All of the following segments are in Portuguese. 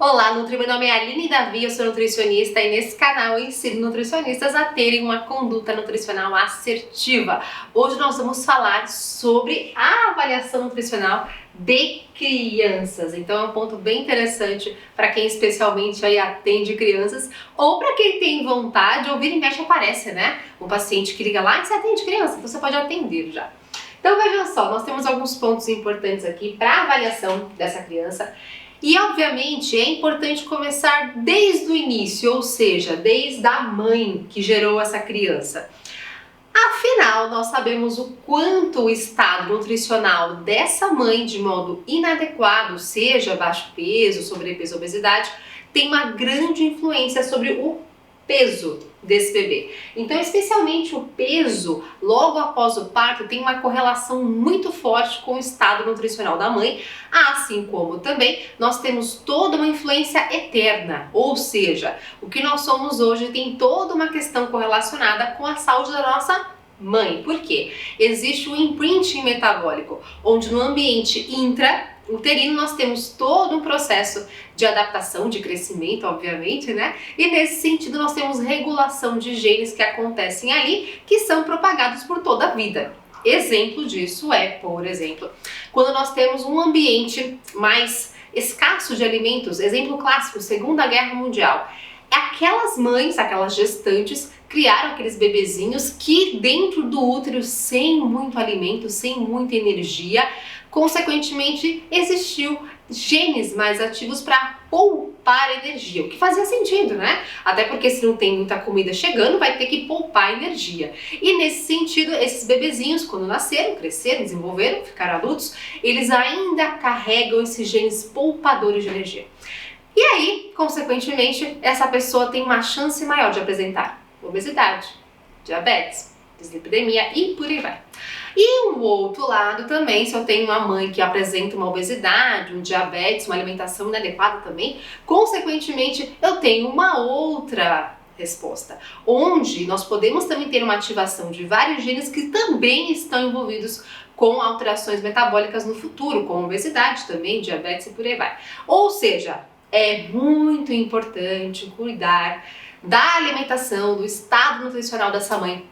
Olá, Nutri, meu nome é Aline Davi, eu sou nutricionista e nesse canal eu ensino nutricionistas a terem uma conduta nutricional assertiva. Hoje nós vamos falar sobre a avaliação nutricional de crianças. Então é um ponto bem interessante para quem especialmente aí atende crianças ou para quem tem vontade de ouvir e mexe aparece, né? Um paciente que liga lá e você atende criança, então você pode atender já. Então veja só, nós temos alguns pontos importantes aqui para a avaliação dessa criança. E obviamente é importante começar desde o início, ou seja, desde a mãe que gerou essa criança. Afinal, nós sabemos o quanto o estado nutricional dessa mãe, de modo inadequado, seja baixo peso, sobrepeso, obesidade, tem uma grande influência sobre o peso desse bebê. Então, especialmente o peso logo após o parto tem uma correlação muito forte com o estado nutricional da mãe, assim como também nós temos toda uma influência eterna, ou seja, o que nós somos hoje tem toda uma questão correlacionada com a saúde da nossa mãe. Por quê? Existe um imprinting metabólico, onde no ambiente intrauterino nós temos todo um processo de adaptação, de crescimento, obviamente, né? E nesse sentido nós temos regulação de genes que acontecem ali, que são propagados por toda a vida. Exemplo disso é, por exemplo, quando nós temos um ambiente mais escasso de alimentos, exemplo clássico, Segunda Guerra Mundial. Aquelas mães, aquelas gestantes, criaram aqueles bebezinhos que dentro do útero, sem muito alimento, sem muita energia, consequentemente existiu genes mais ativos para poupar energia, o que fazia sentido, né? Até porque se não tem muita comida chegando, vai ter que poupar energia. E nesse sentido, esses bebezinhos, quando nasceram, cresceram, desenvolveram, ficaram adultos, eles ainda carregam esses genes poupadores de energia. E aí, consequentemente, essa pessoa tem uma chance maior de apresentar obesidade, diabetes, dislipidemia e por aí vai. E um outro lado também, se eu tenho uma mãe que apresenta uma obesidade, um diabetes, uma alimentação inadequada também, consequentemente eu tenho uma outra resposta, onde nós podemos também ter uma ativação de vários genes que também estão envolvidos com alterações metabólicas no futuro, com obesidade também, diabetes e por aí vai. Ou seja, é muito importante cuidar da alimentação, do estado nutricional dessa mãe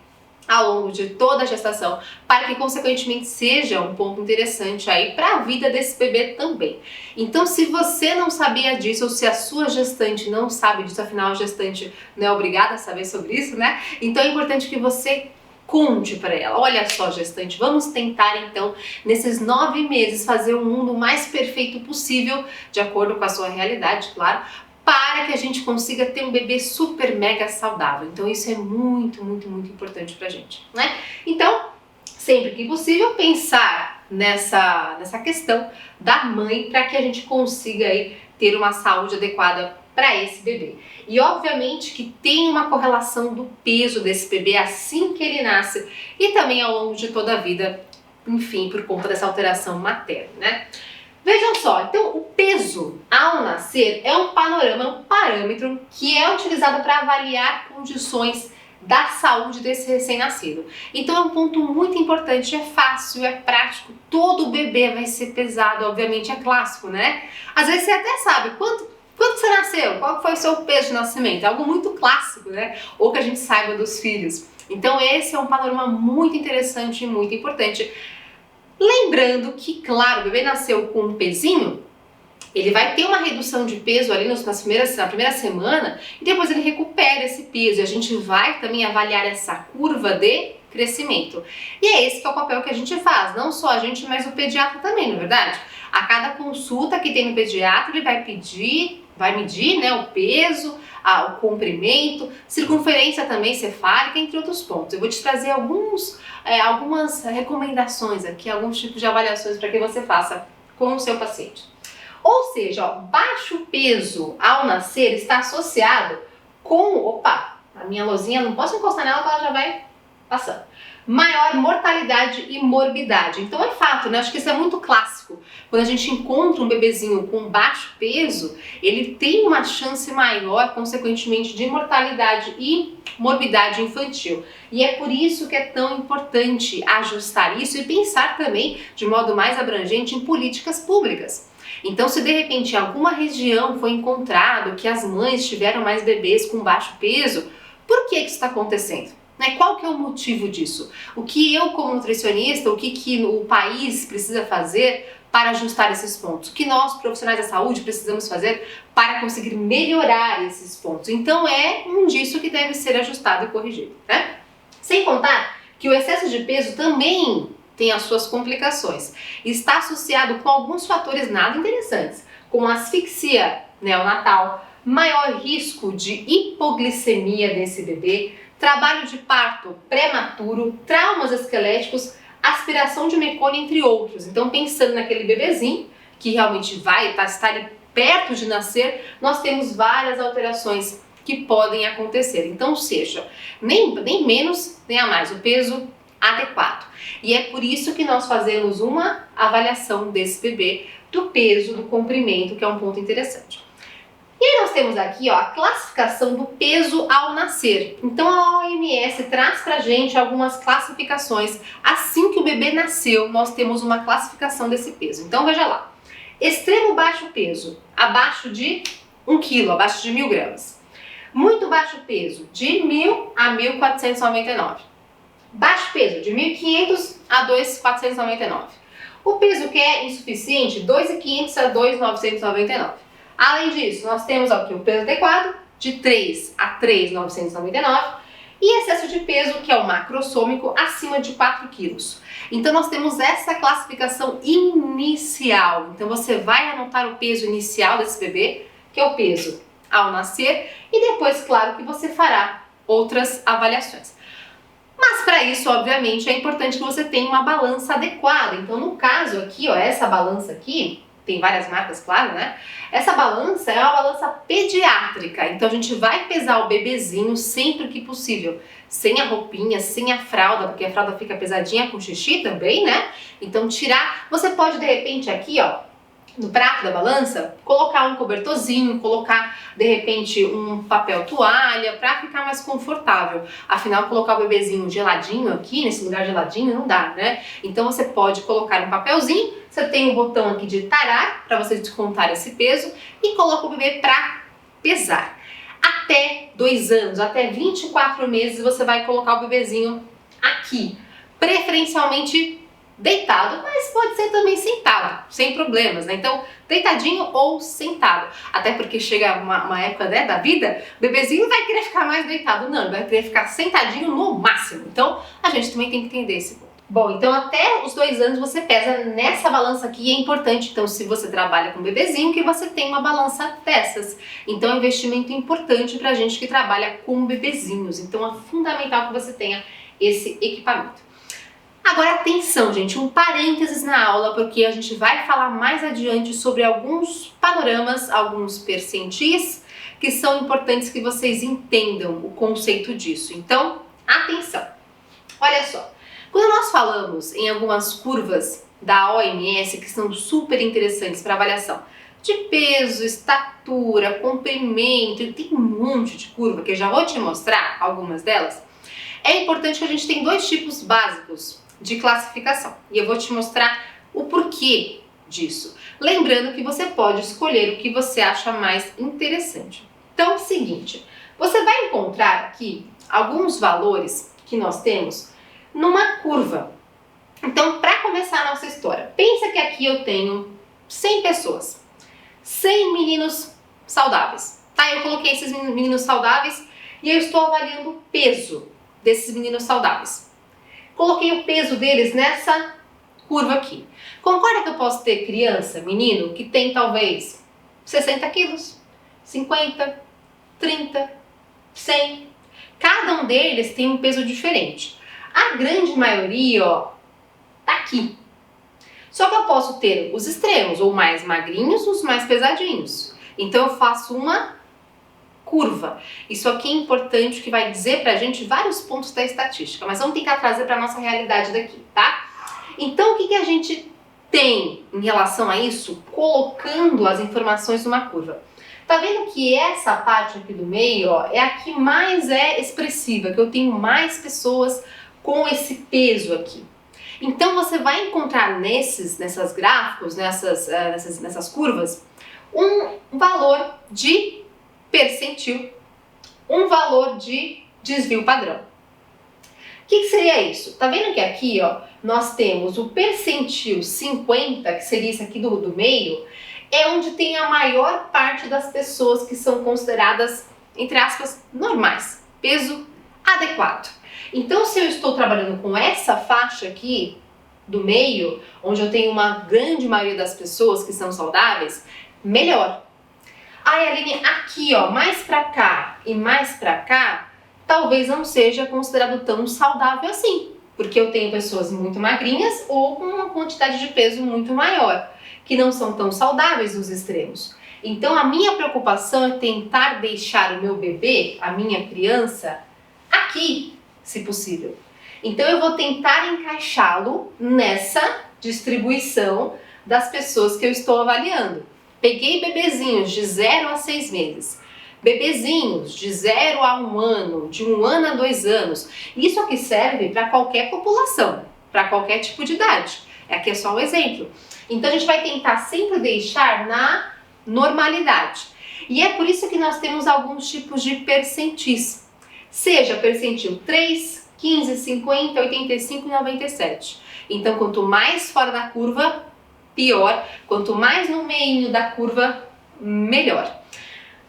ao longo de toda a gestação, para que consequentemente seja um ponto interessante aí para a vida desse bebê também. Então, se você não sabia disso, ou se a sua gestante não sabe disso, afinal a gestante não é obrigada a saber sobre isso, né? Então é importante que você conte para ela. Olha só, gestante, vamos tentar então, nesses 9 meses, fazer um mundo mais perfeito possível, de acordo com a sua realidade, claro, para que a gente consiga ter um bebê super mega saudável. Então isso é muito, muito, muito importante pra gente, né? Então, sempre que possível, pensar nessa questão da mãe para que a gente consiga aí ter uma saúde adequada para esse bebê. E obviamente que tem uma correlação do peso desse bebê assim que ele nasce e também ao longo de toda a vida, enfim, por conta dessa alteração materna, né? Vejam só, então o peso ao nascer é um panorama, é um parâmetro que é utilizado para avaliar condições da saúde desse recém-nascido. Então é um ponto muito importante, é fácil, é prático, todo bebê vai ser pesado, obviamente é clássico, né? Às vezes você até sabe quando você nasceu, qual foi o seu peso de nascimento, é algo muito clássico, né? Ou que a gente saiba dos filhos. Então esse é um panorama muito interessante e muito importante. Lembrando que, claro, o bebê nasceu com um pezinho, ele vai ter uma redução de peso ali na primeira semana e depois ele recupera esse peso e a gente vai também avaliar essa curva de crescimento. E é esse que é o papel que a gente faz, não só a gente, mas o pediatra também, não é verdade? A cada consulta que tem no pediatra, ele vai medir, né, o peso, o comprimento, circunferência também cefálica, entre outros pontos. Eu vou te trazer algumas recomendações aqui, alguns tipos de avaliações para que você faça com o seu paciente. Ou seja, baixo peso ao nascer está associado com, a minha lozinha, não posso encostar nela que ela já vai passando. Maior mortalidade e morbidade. Então é fato, né? Acho que isso é muito clássico. Quando a gente encontra um bebezinho com baixo peso, ele tem uma chance maior, consequentemente, de mortalidade e morbidade infantil. E é por isso que é tão importante ajustar isso e pensar também, de modo mais abrangente, em políticas públicas. Então, se de repente em alguma região foi encontrado que as mães tiveram mais bebês com baixo peso, por que isso está acontecendo? Né? Qual que é o motivo disso? O que eu, como nutricionista, o que o país precisa fazer para ajustar esses pontos? O que nós, profissionais da saúde, precisamos fazer para conseguir melhorar esses pontos? Então, é um disso que deve ser ajustado e corrigido, né? Sem contar que o excesso de peso também tem as suas complicações. Está associado com alguns fatores nada interessantes, como asfixia neonatal, maior risco de hipoglicemia desse bebê, trabalho de parto prematuro, traumas esqueléticos, aspiração de mecônio, entre outros. Então, pensando naquele bebezinho que realmente vai estar ali perto de nascer, nós temos várias alterações que podem acontecer. Então, seja nem menos nem a mais, o peso adequado. E é por isso que nós fazemos uma avaliação desse bebê, do peso, do comprimento, que é um ponto interessante. E aí nós temos aqui, ó, a classificação do peso ao nascer. Então a OMS traz pra gente algumas classificações. Assim que o bebê nasceu, nós temos uma classificação desse peso. Então veja lá. Extremo baixo peso, abaixo de 1 kg, abaixo de 1.000 gramas. Muito baixo peso, de 1.000 a 1.499. Baixo peso, de 1.500 a 2.499. O peso que é insuficiente, 2.500 a 2.999. Além disso, nós temos aqui o peso adequado, de 3 a 3.999, e excesso de peso, que é o macrossômico, acima de 4 quilos. Então, nós temos essa classificação inicial. Então, você vai anotar o peso inicial desse bebê, que é o peso ao nascer, e depois, claro, que você fará outras avaliações. Mas para isso, obviamente, é importante que você tenha uma balança adequada. Então, no caso aqui, ó, essa balança aqui, tem várias marcas, claro, né? Essa balança é uma balança pediátrica, então a gente vai pesar o bebezinho sempre que possível, sem a roupinha, sem a fralda, porque a fralda fica pesadinha com xixi também, né? Então tirar, você pode de repente aqui, ó, no prato da balança, colocar um cobertorzinho, colocar de repente um papel toalha para ficar mais confortável. Afinal, colocar o bebezinho geladinho aqui, nesse lugar geladinho, não dá, né? Então você pode colocar um papelzinho, você tem um botão aqui de tarar para você descontar esse peso e coloca o bebê para pesar. Até 2 anos, até 24 meses, você vai colocar o bebezinho aqui, preferencialmente deitado, mas pode ser também sentado, sem problemas, né? Então, deitadinho ou sentado. Até porque chega uma época, né, da vida, o bebezinho não vai querer ficar mais deitado, não, ele vai querer ficar sentadinho no máximo. Então, a gente também tem que entender esse ponto. Bom, então até os 2 anos você pesa nessa balança aqui, é importante, então, se você trabalha com bebezinho, que você tenha uma balança dessas. Então, é um investimento importante pra gente que trabalha com bebezinhos. Então, é fundamental que você tenha esse equipamento. Agora atenção, gente, um parênteses na aula, porque a gente vai falar mais adiante sobre alguns panoramas, alguns percentis, que são importantes que vocês entendam o conceito disso. Então, atenção! Olha só, quando nós falamos em algumas curvas da OMS, que são super interessantes para avaliação de peso, estatura, comprimento, tem um monte de curva que eu já vou te mostrar algumas delas, é importante que a gente tenha 2 tipos básicos de classificação. E eu vou te mostrar o porquê disso. Lembrando que você pode escolher o que você acha mais interessante. Então, é o seguinte, você vai encontrar aqui alguns valores que nós temos numa curva. Então, para começar a nossa história, pensa que aqui eu tenho 100 pessoas, 100 meninos saudáveis. Tá? Eu coloquei esses meninos saudáveis e eu estou avaliando o peso desses meninos saudáveis. Coloquei o peso deles nessa curva aqui. Concorda que eu posso ter criança, menino, que tem talvez 60 quilos, 50, 30, 100. Cada um deles tem um peso diferente. A grande maioria, ó, tá aqui. Só que eu posso ter os extremos, ou mais magrinhos, os mais pesadinhos. Então eu faço uma curva. Isso aqui é importante, que vai dizer pra gente vários pontos da estatística, mas vamos tentar trazer pra nossa realidade daqui, tá? Então, o que a gente tem em relação a isso, colocando as informações numa curva? Tá vendo que essa parte aqui do meio, ó, é a que mais é expressiva, que eu tenho mais pessoas com esse peso aqui. Então você vai encontrar nessas gráficos, nessas curvas, um valor de percentil, um valor de desvio padrão. O que seria isso? Tá vendo que aqui, ó, nós temos o percentil 50, que seria isso aqui do meio, é onde tem a maior parte das pessoas que são consideradas, entre aspas, normais, peso adequado. Então, se eu estou trabalhando com essa faixa aqui do meio, onde eu tenho uma grande maioria das pessoas que são saudáveis, melhor. Ai, Aline, aqui, ó, mais pra cá e mais pra cá, talvez não seja considerado tão saudável assim, porque eu tenho pessoas muito magrinhas ou com uma quantidade de peso muito maior, que não são tão saudáveis nos extremos. Então, a minha preocupação é tentar deixar o meu bebê, a minha criança, aqui, se possível. Então, eu vou tentar encaixá-lo nessa distribuição das pessoas que eu estou avaliando. Peguei bebezinhos de 0 a 6 meses, bebezinhos de 0 a 1 ano, de 1 ano a 2 anos. Isso aqui serve para qualquer população, para qualquer tipo de idade. Aqui é só um exemplo. Então, a gente vai tentar sempre deixar na normalidade. E é por isso que nós temos alguns tipos de percentis. Seja percentil 3, 15, 50, 85 e 97. Então, quanto mais fora da curva, pior. Quanto mais no meio da curva, melhor.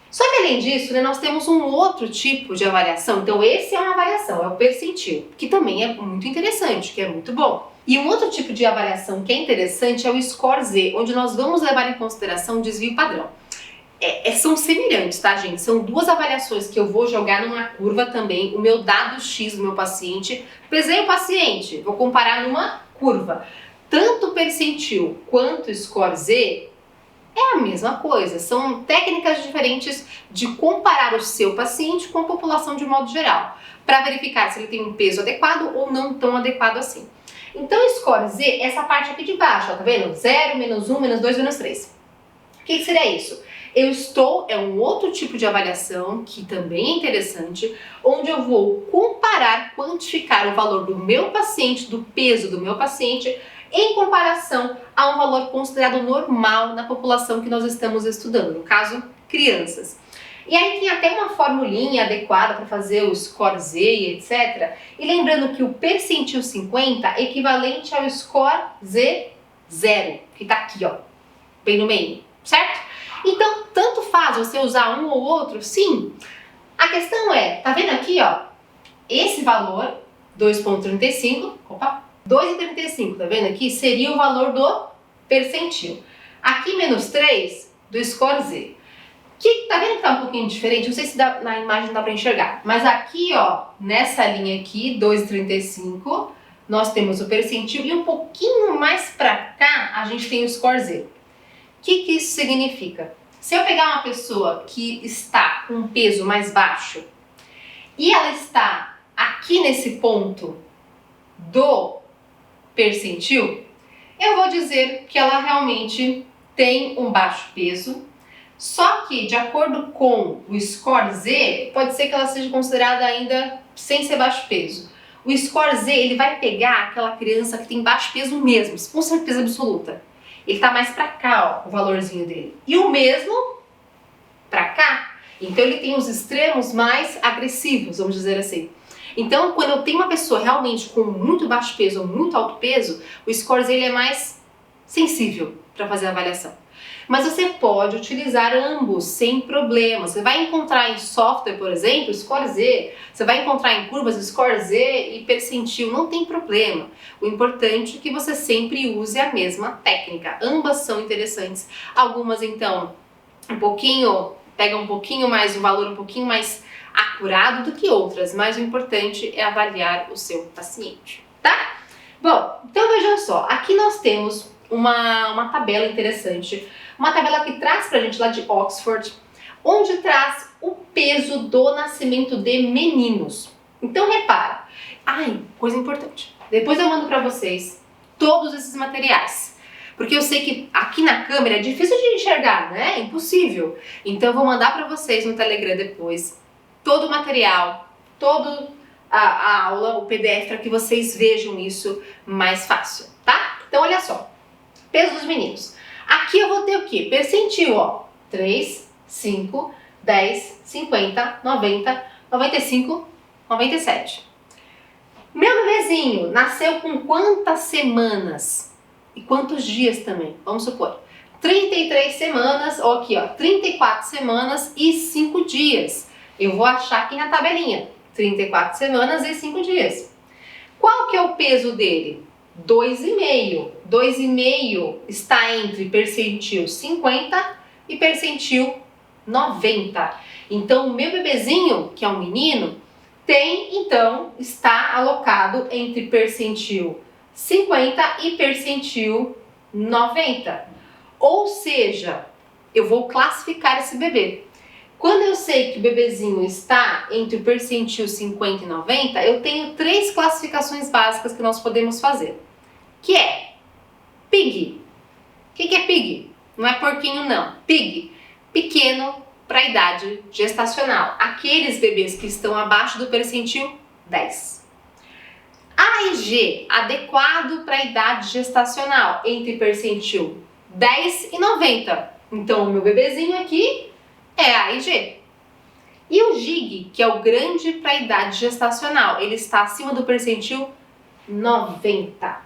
Só que além disso, né, nós temos um outro tipo de avaliação. Então, esse é uma avaliação, é o percentil, que também é muito interessante, que é muito bom. E um outro tipo de avaliação que é interessante é o Score Z, onde nós vamos levar em consideração o desvio padrão. São semelhantes, tá, gente? São duas avaliações que eu vou jogar numa curva também, o meu dado X do meu paciente. Pesei o paciente, vou comparar numa curva. Tanto percentil quanto Score Z é a mesma coisa. São técnicas diferentes de comparar o seu paciente com a população de modo geral, para verificar se ele tem um peso adequado ou não tão adequado assim. Então, Score Z, essa parte aqui de baixo, ó, tá vendo? 0, menos 1, menos 2, menos 3. O que seria isso? É um outro tipo de avaliação que também é interessante, onde eu vou comparar, quantificar o valor do meu paciente, do peso do meu paciente, em comparação a um valor considerado normal na população que nós estamos estudando, no caso, crianças. E aí tem até uma formulinha adequada para fazer o Score Z e etc. E lembrando que o percentil 50 é equivalente ao Score Z 0, que está aqui, ó, bem no meio, certo? Então, tanto faz você usar um ou outro, sim. A questão é, tá vendo aqui, ó, esse valor, 2,35, 2,35, tá vendo aqui? Seria o valor do percentil. Aqui, menos 3, do Score Z. Que, tá vendo que tá um pouquinho diferente? Não sei se na imagem dá para enxergar. Mas aqui, ó, nessa linha aqui, 2,35, nós temos o percentil. E um pouquinho mais para cá, a gente tem o Score Z. O que isso significa? Se eu pegar uma pessoa que está com um peso mais baixo e ela está aqui nesse ponto do percentil, eu vou dizer que ela realmente tem um baixo peso. Só que, de acordo com o Score Z, pode ser que ela seja considerada ainda sem ser baixo peso. O Score Z, ele vai pegar aquela criança que tem baixo peso mesmo, com certeza absoluta. Ele tá mais pra cá, ó, o valorzinho dele. E o mesmo pra cá. Então, ele tem os extremos mais agressivos, vamos dizer assim. Então, quando eu tenho uma pessoa realmente com muito baixo peso ou muito alto peso, o Score Z ele é mais sensível para fazer a avaliação. Mas você pode utilizar ambos sem problema. Você vai encontrar em software, por exemplo, Score Z. Você vai encontrar em curvas Score Z e percentil, não tem problema. O importante é que você sempre use a mesma técnica. Ambas são interessantes. Algumas, então, pegam um pouquinho mais, um valor um pouquinho mais acurado do que outras, mas o importante é avaliar o seu paciente, tá? Bom, então vejam só, aqui nós temos uma tabela interessante, uma tabela que traz pra gente lá de Oxford, onde traz o peso do nascimento de meninos. Então repara, coisa importante, depois eu mando pra vocês todos esses materiais, porque eu sei que aqui na câmera é difícil de enxergar, né? É impossível. Então eu vou mandar pra vocês no Telegram depois todo o material, todo a aula, o PDF, para que vocês vejam isso mais fácil, tá? Então, olha só. Peso dos meninos. Aqui eu vou ter o quê? Percentil, ó. 3, 5, 10, 50, 90, 95, 97. Meu bebezinho nasceu com quantas semanas? E quantos dias também? Vamos supor. 33 semanas, ou aqui, ó, 34 semanas e 5 dias. Eu vou achar aqui na tabelinha. 34 semanas e 5 dias. Qual que é o peso dele? 2,5. 2,5 está entre percentil 50 e percentil 90. Então, o meu bebezinho, que é um menino, está alocado entre percentil 50 e percentil 90. Ou seja, eu vou classificar esse bebê. Quando eu sei que o bebezinho está entre o percentil 50 e 90, eu tenho 3 classificações básicas que nós podemos fazer. Que é Pig. O que é Pig? Não é porquinho não. Pig, pequeno para a idade gestacional. Aqueles bebês que estão abaixo do percentil 10. A e G, adequado para a idade gestacional, entre percentil 10 e 90. Então, o meu bebezinho aqui é A e G. E o GIG, que é o grande para a idade gestacional, ele está acima do percentil 90,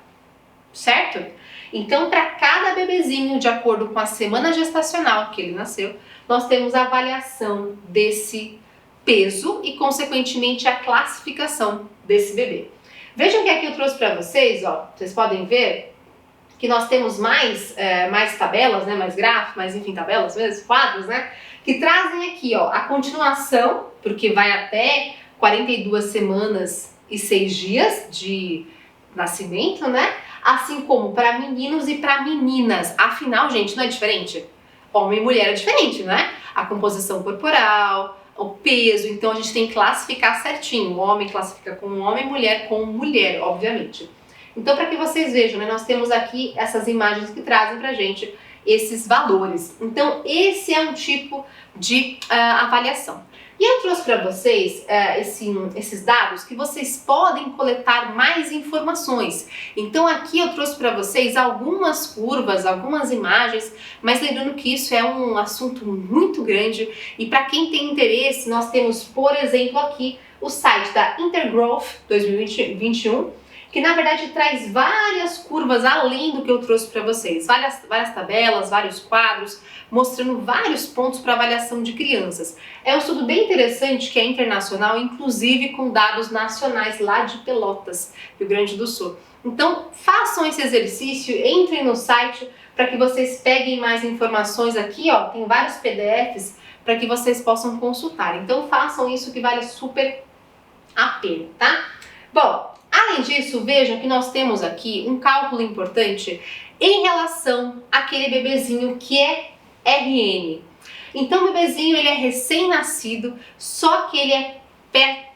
certo? Então, para cada bebezinho, de acordo com a semana gestacional que ele nasceu, nós temos a avaliação desse peso e, consequentemente, a classificação desse bebê. Vejam que aqui eu trouxe para vocês, ó, vocês podem ver que nós temos mais tabelas, né, mais gráficos, mais, enfim, tabelas mesmo, quadros, né, que trazem aqui, ó, a continuação, porque vai até 42 semanas e 6 dias de nascimento, né, assim como para meninos e para meninas. Afinal, gente, não é diferente? Homem e mulher é diferente, né? A composição corporal, o peso, então a gente tem que classificar certinho. O homem classifica com homem, mulher com mulher, obviamente. Então, para que vocês vejam, né, nós temos aqui essas imagens que trazem pra gente esses valores. Então, esse é um tipo de avaliação. E eu trouxe para vocês esses dados que vocês podem coletar mais informações. Então, aqui eu trouxe para vocês algumas curvas, algumas imagens, mas lembrando que isso é um assunto muito grande e para quem tem interesse, nós temos, por exemplo, aqui o site da Intergrowth 2021, que na verdade traz várias curvas além do que eu trouxe para vocês, várias tabelas, vários quadros, mostrando vários pontos para avaliação de crianças. É um estudo bem interessante que é internacional, inclusive com dados nacionais lá de Pelotas, Rio Grande do Sul. Então façam esse exercício, entrem no site para que vocês peguem mais informações aqui, ó, tem vários PDFs para que vocês possam consultar. Então façam isso que vale super a pena, tá? Bom, além disso, vejam que nós temos aqui um cálculo importante em relação àquele bebezinho que é RN. Então, o bebezinho ele é recém-nascido, só que ele é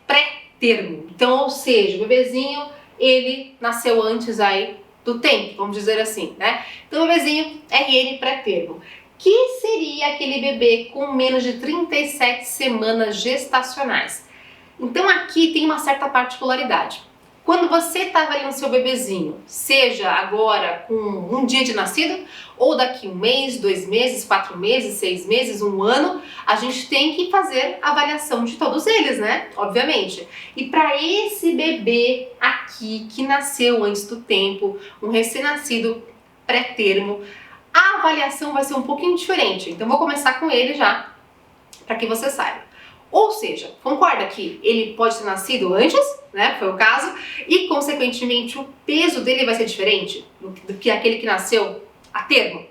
pré-termo. Então, ou seja, o bebezinho ele nasceu antes aí do tempo, vamos dizer assim, né? Então, o bebezinho RN pré-termo, que seria aquele bebê com menos de 37 semanas gestacionais. Então, aqui tem uma certa particularidade. Quando você está avaliando seu bebezinho, seja agora com um dia de nascido, ou daqui 1 mês, 2 meses, 4 meses, 6 meses, 1 ano, a gente tem que fazer a avaliação de todos eles, né? Obviamente. E para esse bebê aqui, que nasceu antes do tempo, um recém-nascido pré-termo, a avaliação vai ser um pouquinho diferente. Então, vou começar com ele já, para que você saiba. Ou seja, concorda que ele pode ter nascido antes, né, foi o caso, e consequentemente o peso dele vai ser diferente do que aquele que nasceu a termo.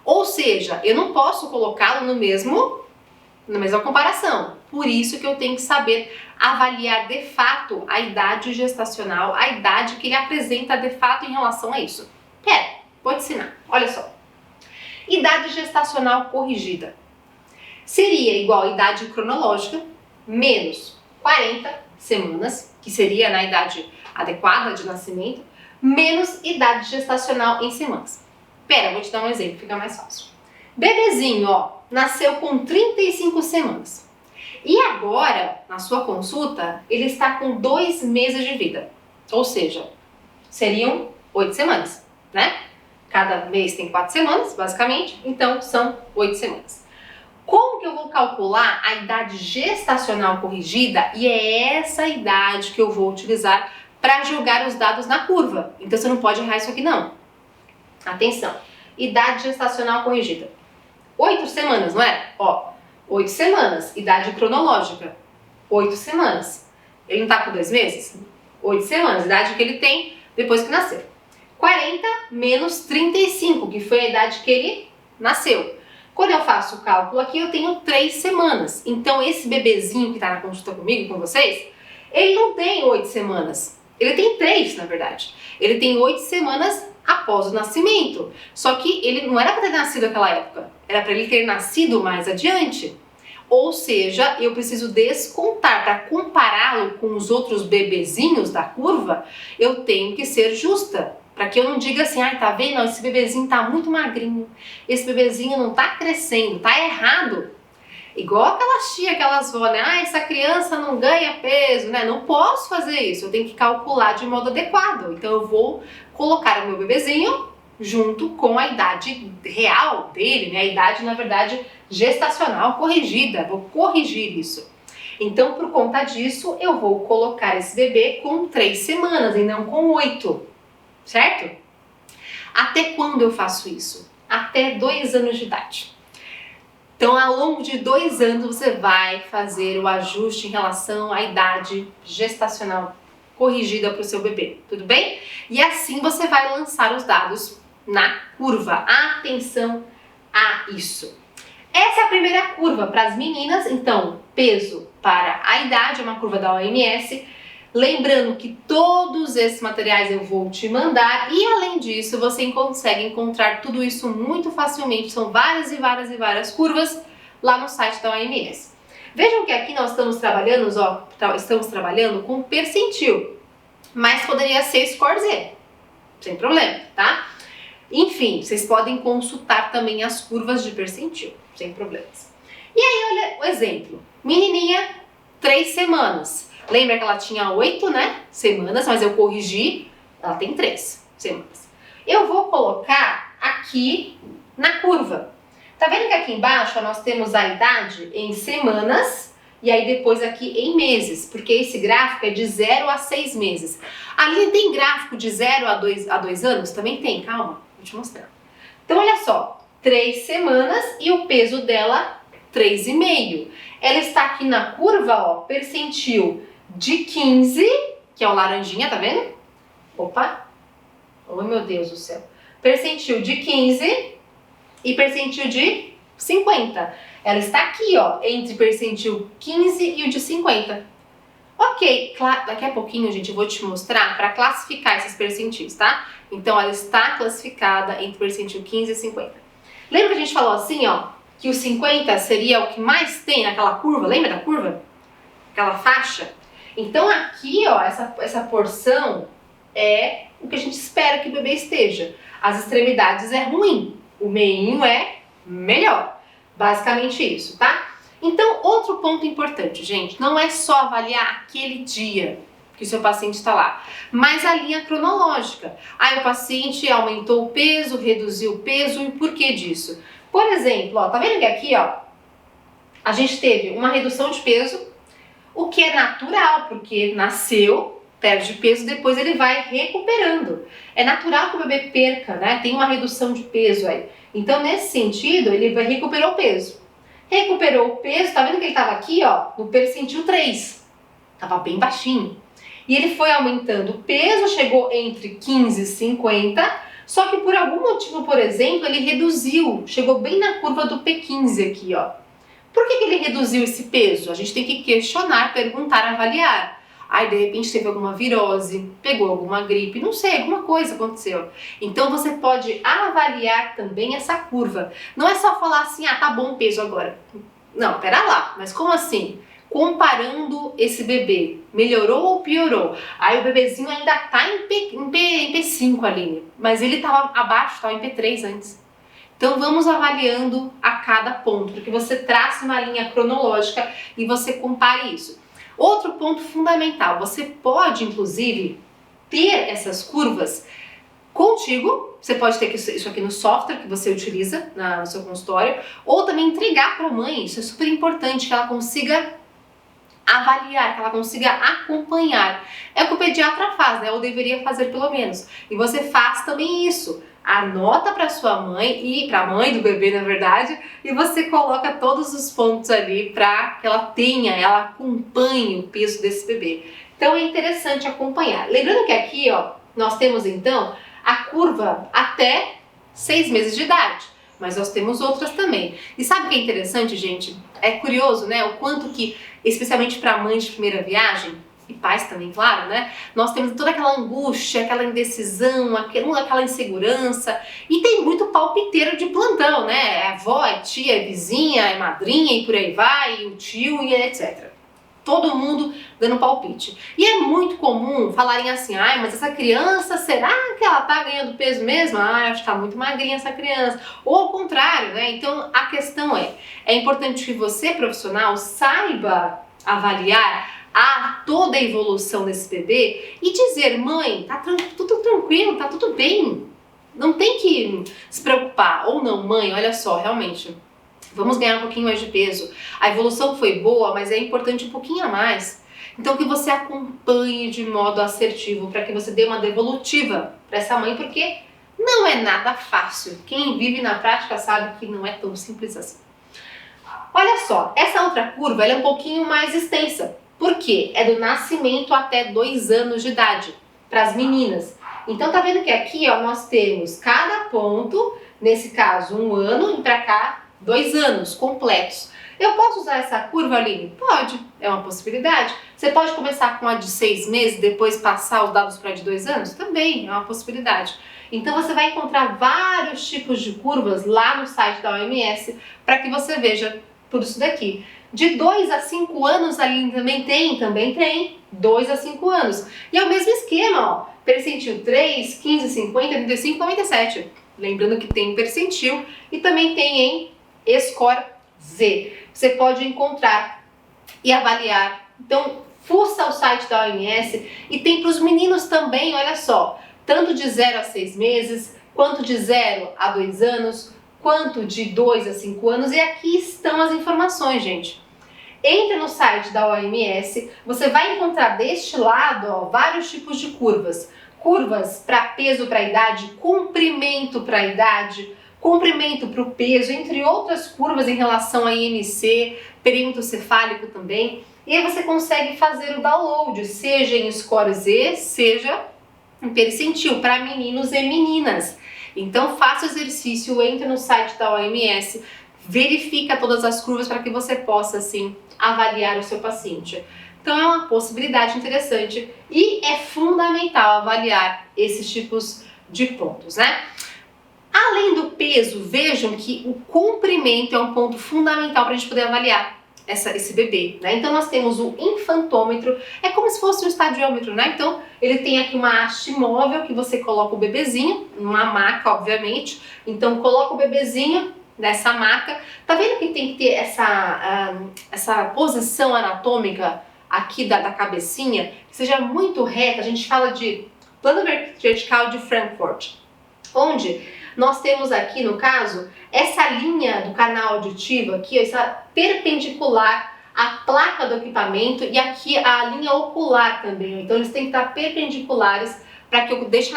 Ou seja, eu não posso colocá-lo na mesma comparação. Por isso que eu tenho que saber avaliar de fato a idade gestacional, a idade que ele apresenta de fato em relação a isso. Pera, vou te ensinar, olha só. Idade gestacional corrigida seria igual à idade cronológica menos 40 semanas, que seria na idade adequada de nascimento, menos idade gestacional em semanas. Pera, vou te dar um exemplo, fica mais fácil. Bebezinho, ó, nasceu com 35 semanas. E a agora, na sua consulta, ele está com 2 meses de vida. Ou seja, seriam 8 semanas, né? Cada mês tem 4 semanas, basicamente, então são 8 semanas. Como que eu vou calcular a idade gestacional corrigida? E é essa idade que eu vou utilizar para jogar os dados na curva. Então você não pode errar isso aqui não. Atenção, idade gestacional corrigida. 8 semanas, não é? Ó, 8 semanas, idade cronológica. 8 semanas. Ele não está com 2 meses? 8 semanas, idade que ele tem depois que nasceu. 40 menos 35, que foi a idade que ele nasceu. Quando eu faço o cálculo aqui, eu tenho 3 semanas. Então, esse bebezinho que está na consulta comigo, com vocês, ele não tem 8 semanas. Ele tem 3, na verdade. Ele tem 8 semanas após o nascimento. Só que ele não era para ter nascido naquela época. Era para ele ter nascido mais adiante. Ou seja, eu preciso descontar para compará-lo com os outros bebezinhos da curva, eu tenho que ser justa. Para que eu não diga assim, tá vendo? Esse bebezinho tá muito magrinho, esse bebezinho não tá crescendo, tá errado. Igual aquelas tia, aquelas vó, né? Essa criança não ganha peso, né? Não posso fazer isso, eu tenho que calcular de modo adequado. Então eu vou colocar o meu bebezinho junto com a idade real dele, né? A idade, na verdade, gestacional corrigida. Vou corrigir isso. Então, por conta disso, eu vou colocar esse bebê com 3 semanas e não com 8. Certo? Até quando eu faço isso? Até 2 anos de idade. Então, ao longo de 2 anos, você vai fazer o ajuste em relação à idade gestacional corrigida para o seu bebê, tudo bem? E assim você vai lançar os dados na curva. Atenção a isso. Essa é a primeira curva para as meninas, então, peso para a idade, é uma curva da OMS. Lembrando que todos esses materiais eu vou te mandar e, além disso, você consegue encontrar tudo isso muito facilmente. São várias e várias e várias curvas lá no site da OMS. Vejam que aqui nós estamos trabalhando com percentil, mas poderia ser score Z, sem problema, tá? Enfim, vocês podem consultar também as curvas de percentil, sem problemas. E aí, olha o exemplo. Menininha, 3 semanas. Lembra que ela tinha 8, né, semanas, mas eu corrigi, ela tem 3 semanas. Eu vou colocar aqui na curva. Tá vendo que aqui embaixo nós temos a idade em semanas e aí depois aqui em meses, porque esse gráfico é de 0 a 6 meses. Ali tem gráfico de 0 a 2 anos? Também tem, calma, vou te mostrar. Então olha só, 3 semanas e o peso dela 3,5. Ela está aqui na curva, ó, percentil de 15, que é o laranjinha, tá vendo? Opa! Oh, meu Deus do céu. Percentil de 15 e percentil de 50. Ela está aqui, ó, entre percentil 15 e o de 50. Ok, daqui a pouquinho, gente, eu vou te mostrar para classificar esses percentis, tá? Então, ela está classificada entre percentil 15 e 50. Lembra que a gente falou assim, ó, que o 50 seria o que mais tem naquela curva? Lembra da curva? Aquela faixa? Então, aqui, ó, essa porção é o que a gente espera que o bebê esteja. As extremidades é ruim, o meinho é melhor. Basicamente isso, tá? Então, outro ponto importante, gente, não é só avaliar aquele dia que o seu paciente está lá, mas a linha cronológica. Aí o paciente aumentou o peso, reduziu o peso, e por que disso? Por exemplo, ó, tá vendo que aqui, ó, a gente teve uma redução de peso, o que é natural, porque nasceu, perde peso, depois ele vai recuperando. É natural que o bebê perca, né? Tem uma redução de peso aí. Então, nesse sentido, ele vai recuperar o peso. Recuperou o peso, tá vendo que ele estava aqui, ó, no percentil 3. Tava bem baixinho. E ele foi aumentando o peso, chegou entre 15 e 50, só que por algum motivo, por exemplo, ele reduziu, chegou bem na curva do P15 aqui, ó. Por que ele reduziu esse peso? A gente tem que questionar, perguntar, avaliar. Aí, de repente, teve alguma virose, pegou alguma gripe, não sei, alguma coisa aconteceu. Então, você pode avaliar também essa curva. Não é só falar assim, ah, tá bom o peso agora. Não, pera lá, mas como assim? Comparando esse bebê, melhorou ou piorou? Aí o bebezinho ainda tá em P5 ali, mas ele tava abaixo, tava em P3 antes. Então vamos avaliando a cada ponto, para que você trace uma linha cronológica e você compare isso. Outro ponto fundamental, você pode inclusive ter essas curvas contigo, você pode ter isso aqui no software que você utiliza no seu consultório, ou também entregar para a mãe, isso é super importante, que ela consiga avaliar, que ela consiga acompanhar. É o que o pediatra faz, né? Ou deveria fazer pelo menos. E você faz também isso. Anota para sua mãe e para a mãe do bebê, na verdade, e você coloca todos os pontos ali para que ela acompanhe o peso desse bebê. Então é interessante acompanhar. Lembrando que aqui, ó, nós temos então a curva até 6 meses de idade, mas nós temos outras também. E sabe o que é interessante, gente? É curioso, né? O quanto que, especialmente para mães de primeira viagem, e pais também, claro, né? Nós temos toda aquela angústia, aquela indecisão, aquela insegurança, e tem muito palpiteiro de plantão, né? É avó, é tia, é vizinha, é madrinha e por aí vai, e o tio e etc. Todo mundo dando palpite. E é muito comum falarem assim, ai, mas essa criança, será que ela tá ganhando peso mesmo? Ah, acho que tá muito magrinha essa criança. Ou ao contrário, né? Então a questão é importante que você, profissional, saiba avaliar toda a evolução desse bebê e dizer, mãe, tá tudo tranquilo, tá tudo bem. Não tem que se preocupar. Ou não, mãe, olha só, realmente, vamos ganhar um pouquinho mais de peso. A evolução foi boa, mas é importante um pouquinho a mais. Então que você acompanhe de modo assertivo, para que você dê uma devolutiva para essa mãe, porque não é nada fácil. Quem vive na prática sabe que não é tão simples assim. Olha só, essa outra curva ela é um pouquinho mais extensa. Por quê? É do nascimento até 2 anos de idade, para as meninas. Então tá vendo que aqui, ó, nós temos cada ponto, nesse caso 1 ano, e para cá 2 anos completos. Eu posso usar essa curva, Aline? Pode, é uma possibilidade. Você pode começar com a de 6 meses, depois passar os dados para a de 2 anos? Também é uma possibilidade. Então você vai encontrar vários tipos de curvas lá no site da OMS para que você veja tudo isso daqui. De 2 a 5 anos, a Aline também tem 2 a 5 anos. E é o mesmo esquema, ó, percentil 3, 15, 50, 35, 97. Lembrando que tem percentil e também tem em Score Z. Você pode encontrar e avaliar. Então, fuça o site da OMS e tem para os meninos também, olha só, tanto de 0 a 6 meses, quanto de 0 a 2 anos, quanto de 2 a 5 anos, e aqui estão as informações, gente. Entre no site da OMS, você vai encontrar deste lado, ó, vários tipos de curvas. Curvas para peso para idade, comprimento para idade, comprimento para o peso, entre outras curvas em relação a IMC, perímetro cefálico também. E aí você consegue fazer o download, seja em Score Z, seja em percentil, para meninos e meninas. Então faça o exercício, entre no site da OMS, verifica todas as curvas para que você possa, assim, avaliar o seu paciente. Então é uma possibilidade interessante e é fundamental avaliar esses tipos de pontos, né? Além do peso, vejam que o comprimento é um ponto fundamental para a gente poder avaliar esse bebê, né? Então nós temos o infantômetro, é como se fosse um estadiômetro, né? Então ele tem aqui uma haste móvel que você coloca o bebezinho, numa maca, obviamente. Então coloca o bebezinho nessa maca. Tá vendo que tem que ter essa posição anatômica aqui da cabecinha, que seja muito reta? A gente fala de plano vertical de Frankfurt, onde nós temos aqui, no caso, essa linha do canal auditivo aqui, essa perpendicular à placa do equipamento, e aqui a linha ocular também. Então eles têm que estar perpendiculares para que eu deixe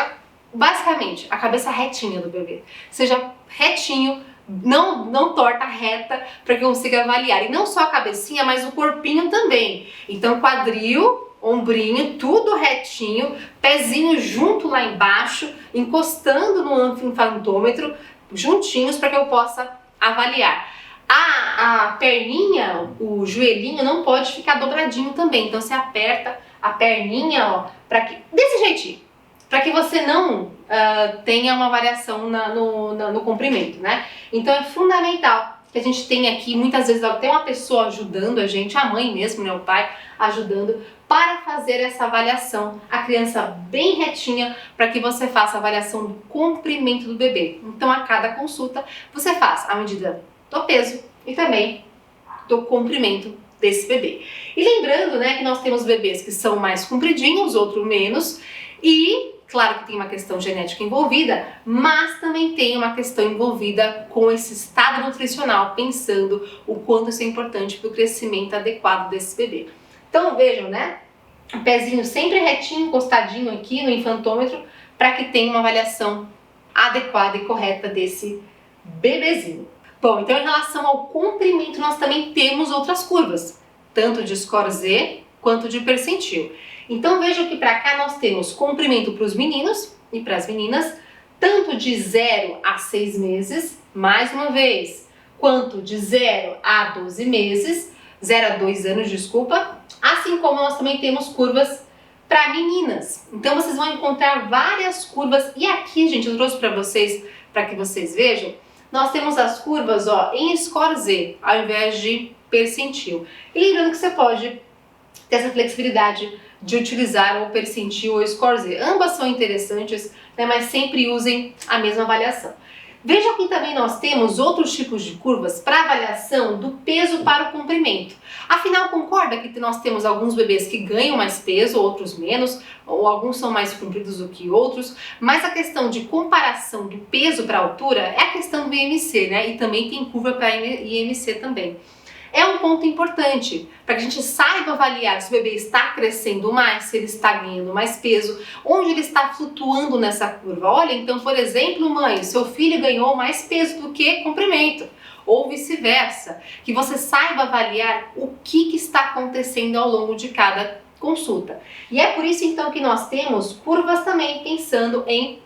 basicamente a cabeça retinha do bebê. Seja retinho, não torta, reta, para que eu consiga avaliar. E não só a cabecinha, mas o corpinho também. Então quadril, ombrinho, tudo retinho, pezinho junto lá embaixo, encostando no infantômetro, juntinhos, para que eu possa avaliar. A perninha, o joelhinho não pode ficar dobradinho também, então você aperta a perninha, ó, desse jeitinho, para que você não tenha uma variação no comprimento, né? Então é fundamental que a gente tem aqui, muitas vezes até uma pessoa ajudando a gente, a mãe mesmo, né, o pai ajudando, para fazer essa avaliação, a criança bem retinha, para que você faça a avaliação do comprimento do bebê. Então, a cada consulta, você faz a medida do peso e também do comprimento desse bebê. E lembrando, né, que nós temos bebês que são mais compridinhos, outros menos, e claro que tem uma questão genética envolvida, mas também tem uma questão envolvida com esse estado nutricional, pensando o quanto isso é importante para o crescimento adequado desse bebê. Então vejam, né? O pezinho sempre retinho, encostadinho aqui no infantômetro, para que tenha uma avaliação adequada e correta desse bebezinho. Bom, então em relação ao comprimento, nós também temos outras curvas, tanto de score Z quanto de percentil. Então vejam que para cá nós temos comprimento para os meninos e para as meninas, tanto de 0 a 6 meses, mais uma vez, quanto de 0 a 12 meses, 0 a 2 anos, desculpa, assim como nós também temos curvas para meninas. Então vocês vão encontrar várias curvas, e aqui, gente, eu trouxe para vocês, para que vocês vejam, nós temos as curvas, ó, em score Z, ao invés de percentil. E lembrando que você pode ter essa flexibilidade de utilizar o percentil ou o score Z. Ambas são interessantes, né, mas sempre usem a mesma avaliação. Veja que também nós temos outros tipos de curvas para avaliação do peso para o comprimento. Afinal, concorda que nós temos alguns bebês que ganham mais peso, outros menos, ou alguns são mais compridos do que outros, mas a questão de comparação do peso para a altura é a questão do IMC, né? E também tem curva para IMC também. É um ponto importante para que a gente saiba avaliar se o bebê está crescendo mais, se ele está ganhando mais peso, onde ele está flutuando nessa curva. Olha, então, por exemplo, mãe, seu filho ganhou mais peso do que comprimento, ou vice-versa. Que você saiba avaliar o que está acontecendo ao longo de cada consulta. E é por isso, então, que nós temos curvas também pensando em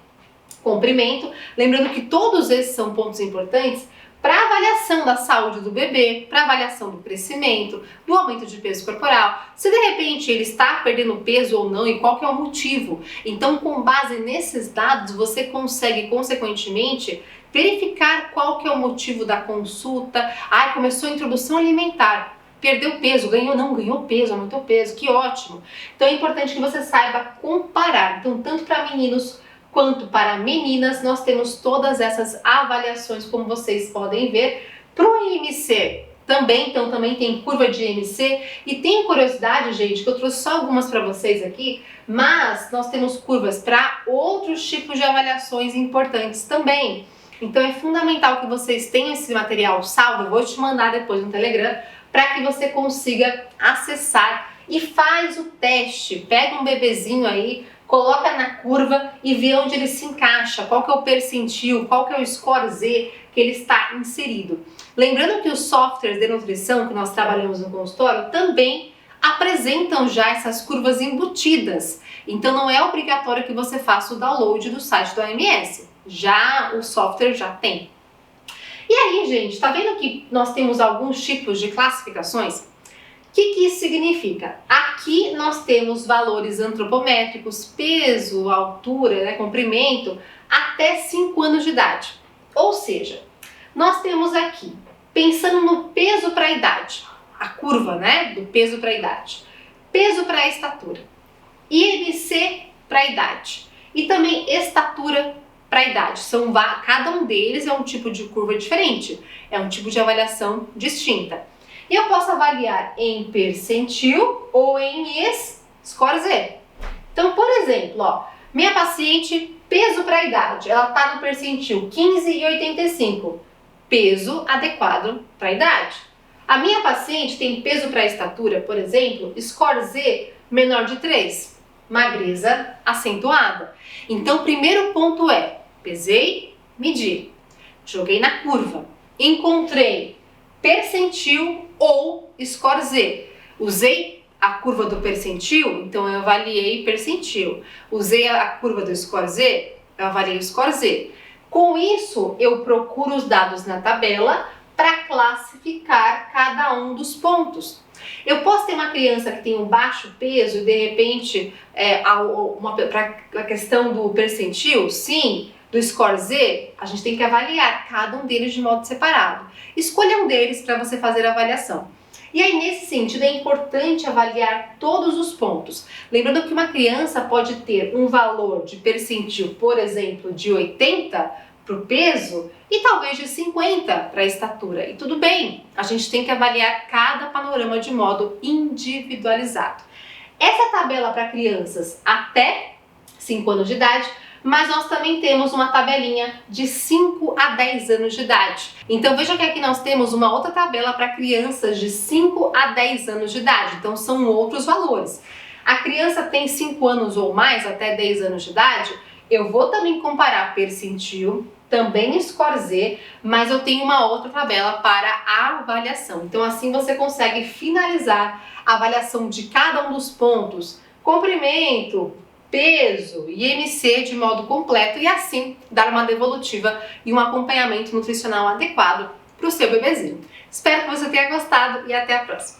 comprimento. Lembrando que todos esses são pontos importantes para avaliação da saúde do bebê, para avaliação do crescimento, do aumento de peso corporal, se de repente ele está perdendo peso ou não e qual que é o motivo. Então, com base nesses dados, você consegue, consequentemente, verificar qual que é o motivo da consulta. Ah, começou a introdução alimentar, perdeu peso, ganhou, não ganhou peso, aumentou peso, que ótimo. Então, é importante que você saiba comparar. Então, tanto para meninos quanto para meninas, nós temos todas essas avaliações, como vocês podem ver. Para o IMC também, então também tem curva de IMC, e tem curiosidade, gente, que eu trouxe só algumas para vocês aqui, mas nós temos curvas para outros tipos de avaliações importantes também. Então é fundamental que vocês tenham esse material salvo, eu vou te mandar depois no Telegram, para que você consiga acessar e faz o teste. Pega um bebezinho aí, coloca na curva e vê onde ele se encaixa, qual que é o percentil, qual que é o score Z que ele está inserido. Lembrando que os softwares de nutrição que nós trabalhamos no consultório também apresentam já essas curvas embutidas. Então não é obrigatório que você faça o download do site do OMS. Já o software já tem. E aí, gente, tá vendo que nós temos alguns tipos de classificações? O que isso significa? Aqui nós temos valores antropométricos, peso, altura, né, comprimento, até 5 anos de idade. Ou seja, nós temos aqui, pensando no peso para a idade, a curva, né, do peso para a idade, peso para a estatura, IMC para a idade e também estatura para a idade. Cada um deles é um tipo de curva diferente, é um tipo de avaliação distinta. E eu posso avaliar em percentil ou em score Z. Então, por exemplo, ó, minha paciente, peso para a idade, ela está no percentil 15,85, peso adequado para a idade. A minha paciente tem peso para a estatura, por exemplo, score Z menor de 3, magreza acentuada. Então, o primeiro ponto é, pesei, medi, joguei na curva, encontrei percentil ou score Z. Usei a curva do percentil, então eu avaliei percentil. Usei a curva do score Z, eu avaliei o score Z. Com isso, eu procuro os dados na tabela para classificar cada um dos pontos. Eu posso ter uma criança que tem um baixo peso e de repente, para a questão do percentil, sim, do Score Z, a gente tem que avaliar cada um deles de modo separado. Escolha um deles para você fazer a avaliação. E aí, nesse sentido, é importante avaliar todos os pontos. Lembrando que uma criança pode ter um valor de percentil, por exemplo, de 80 para o peso e talvez de 50 para a estatura. E tudo bem, a gente tem que avaliar cada panorama de modo individualizado. Essa tabela para crianças até 5 anos de idade, mas nós também temos uma tabelinha de 5 a 10 anos de idade. Então veja que aqui nós temos uma outra tabela para crianças de 5 a 10 anos de idade, então são outros valores. A criança tem 5 anos ou mais, até 10 anos de idade, eu vou também comparar percentil, também Score Z, mas eu tenho uma outra tabela para a avaliação. Então assim você consegue finalizar a avaliação de cada um dos pontos, comprimento, peso e IMC de modo completo e assim dar uma devolutiva e um acompanhamento nutricional adequado para o seu bebezinho. Espero que você tenha gostado e até a próxima!